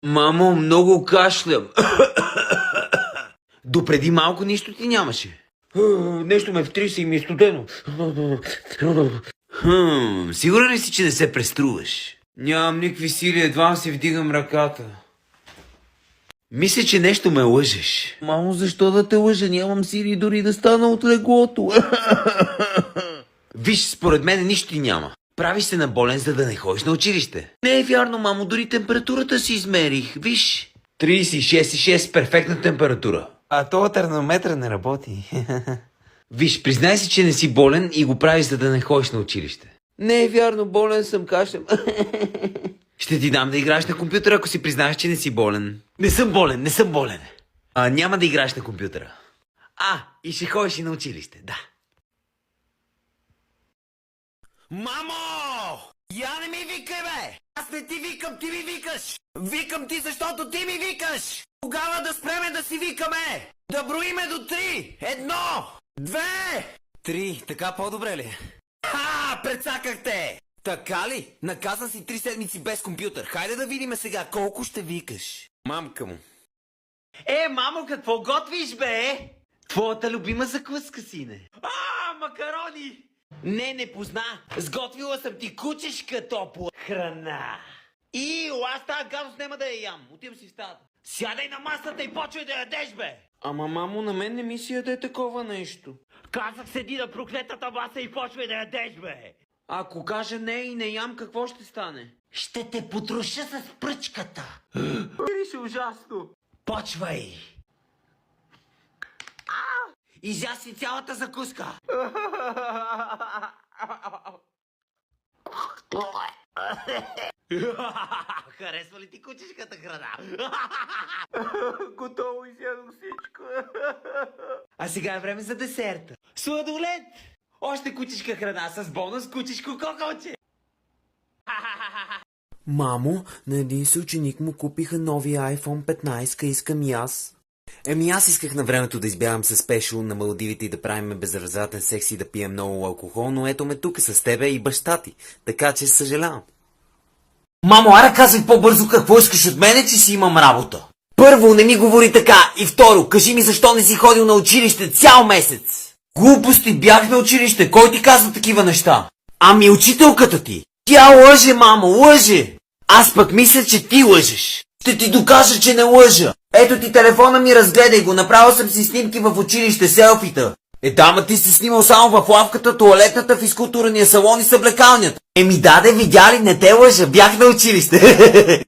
Мамо, много кашлям. Допреди малко нищо ти нямаше. Нещо ме втриса и ми е студено. Сигурен ли си, че не се преструваш? Нямам никакви сили, едва си вдигам ръката. Мисля, че нещо ме лъжеш. Мамо, защо да те лъжа? Нямам сили дори да стана от леглото. Виж, според мен нищо ти няма. Правиш се на болен, за да не ходиш на училище. Не е вярно, мамо, дори температурата си измерих. Виж. 36,6, перфектна температура. А този термометър не работи. Виж, признай си, че не си болен и го правиш, за да не ходиш на училище. Не е вярно, болен съм, кашлям. Ще ти дам да играеш на компютъра, ако си признаеш, че не си болен. Не съм болен. Няма да играеш на компютъра. И ще ходиш и на училище, да. Мамо! Я не ми викай, бе! Аз не ти викам, ти ми викаш! Викам ти, защото ти ми викаш! Тогава да спреме да си викаме! Да броиме до 3! 1! 2! 3, така по-добре ли? Прецаках те! Така ли? Наказан си 3 седмици без компютър. Хайде да видим сега колко ще викаш. Мамка му. Мамо, какво готвиш, бе? Твоята любима закуска, сине. Макарони! Не позна. Сготвила съм ти кучешка топла храна. Аз тази гадост няма да я ям. Отивам си в стаята. Сядай на масата и почвай да ядеш, бе! Ама, мамо, на мен не ми си яде такова нещо. Казах, седи на проклетата маса и почвай да ядеш, бе! Ако кажа не и не ям, какво ще стане? Ще те потруша с пръчката. Беше ужасно. Почвай. Изя си цялата закуска. Харесва ли ти кучешката храна? Готово, изядох всичко. А сега е време за десерта. Сладолет! Още кучешка храна с бонус кучешко кокълче. Мамо, на един си ученик му купиха новия iPhone 15, искам и аз. Аз исках на времето да избягам с Пешо на Малдивите и да правим безразвратен секс и да пием много алкохол, но ето ме тук с тебе и баща ти, така че съжалявам. Мамо, аре казвай по-бързо какво искаш от мене, че си имам работа. Първо, не ми говори така, и второ, кажи ми защо не си ходил на училище цял месец. Глупости, бях на училище, кой ти казва такива неща? Ами учителката ти. Тя лъже, мамо, лъже. Аз пък мисля, че ти лъжеш. Ще ти докажа, че не лъжа. Ето ти телефона ми, разгледай го, направил съм си снимки в училище, селфита. Ма ти си снимал само в лавката, туалетната, физкултурния салон и съблекалнята. Даде, видя ли, не те лъжа, бях на училище.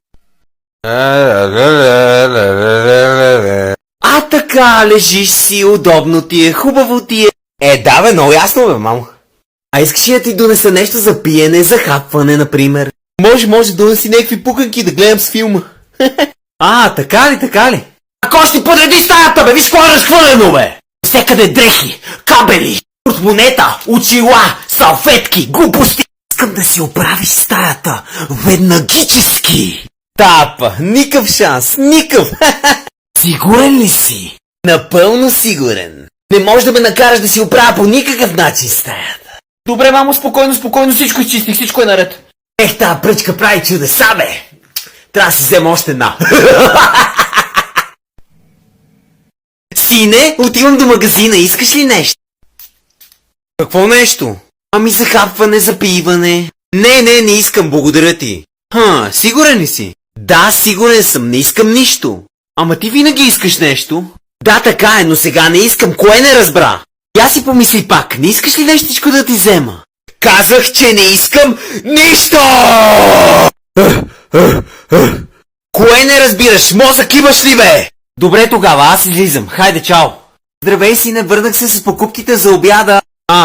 Така, лежиш си, удобно ти е, хубаво ти е. Да бе, много ясно бе, мамо. А искаш ли да ти донеса нещо за пиене, за хапване, например? Може да донеси някакви пуканки да гледам с филма. Така ли? Ако ще подреди стаята, бе, виж какво е разхвърлено, бе! Всекъде дрехи, кабели, портмонета, очила, салфетки, глупости. Искам да си оправиш стаята, веднагически. Тапа, никакъв шанс, никакъв. Сигурен ли си? Напълно сигурен. Не можеш да ме накараш да си оправя по никакъв начин стаята. Добре, мамо, спокойно, всичко изчистих, всичко е наред. Тази пръчка прави чудеса, бе! Трябва да си взема още една. Сине, отивам до магазина, искаш ли нещо? Какво нещо? Ами за хапване, за пиване. Не искам, благодаря ти. Сигурен ли си? Да, сигурен съм, не искам нищо. Ама ти винаги искаш нещо. Да, така е, но сега не искам, кое не разбра? Я си помисли пак, не искаш ли нещичко да ти взема? Казах, че не искам нищо! Кое не разбираш? Мозък имаш ли, бе? Добре тогава, аз излизам. Хайде, чао. Здравей, сине, върнах се с покупките за обяда.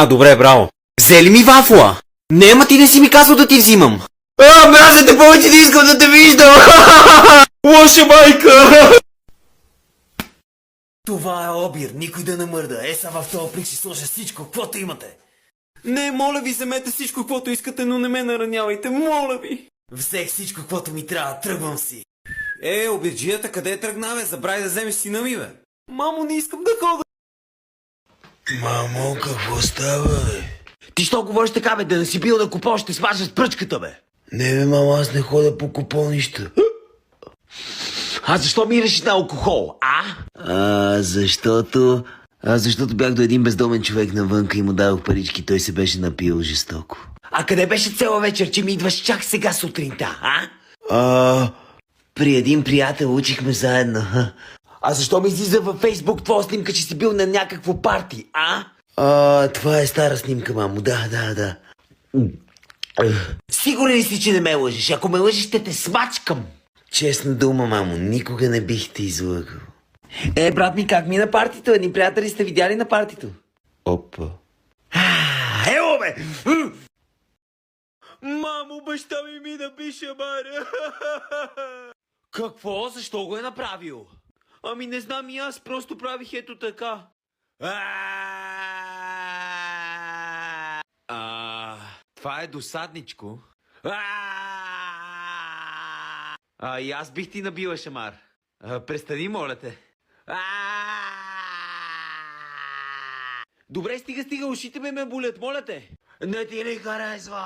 Добре, браво. Взе ли ми вафла? Не, ама ти не си ми казал да ти взимам. Мразя те, повече не искам да те виждам. Лоша майка. Това е обир, никой да не мърда. Са в този плик ще сложа всичко, каквото имате. Не, моля ви, вземете всичко, каквото искате, но не ме наранявайте, моля ви. Взех всичко, каквото ми трябва, тръгвам си. Обирджията, къде тръгна, бе? Забрави да вземеш сина ми, бе. Мамо, не искам да хода. Мамо, какво става, бе? Ти що говориш така, бе? Да не си бил на купон, ще смажеш пръчката, бе. Не, бе, мамо, аз не ходя по купонища. А защо мириш на алкохол, а? Защото бях до един бездомен човек навънка и му дадох парички, той се беше напил жестоко. А къде беше цяла вечер, че ми идваш чак сега сутринта, а? При един приятел учихме заедно. А защо ми излиза във Фейсбук твоя снимка, че си бил на някакво парти, а? Това е стара снимка, мамо, да. Сигурен ли си, че не ме лъжиш? Ако ме лъжиш, ще те смачкам. Честна дума, мамо, никога не бих те излъгал. Брат ми, как мина партито? Едни приятели сте видяли на партито? Опа. Ело, бе! Мамо, баща ми наби шамара. Какво? Защо го е направил? Ами не знам и аз, просто правих ето така. Това е досадничко. И аз бих ти набила шамар. Престани, моля те. Добре, стига, ушите ме болят, моля те. Не ти ли харесва?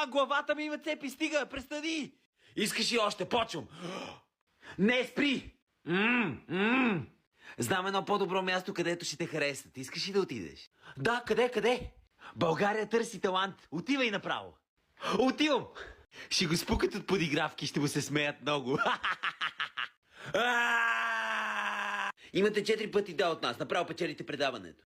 Главата ми има цепи, стига, престани. Искаш ли още? Почвам. Не, спри. Знам едно по-добро място, където ще те харесат. Искаш ли да отидеш? Да, къде? България търси талант. Отивай направо. Отивам. Ще го спукат от подигравки, ще му се смеят много. Имате 4 пъти да от нас. Направо печелите предаването.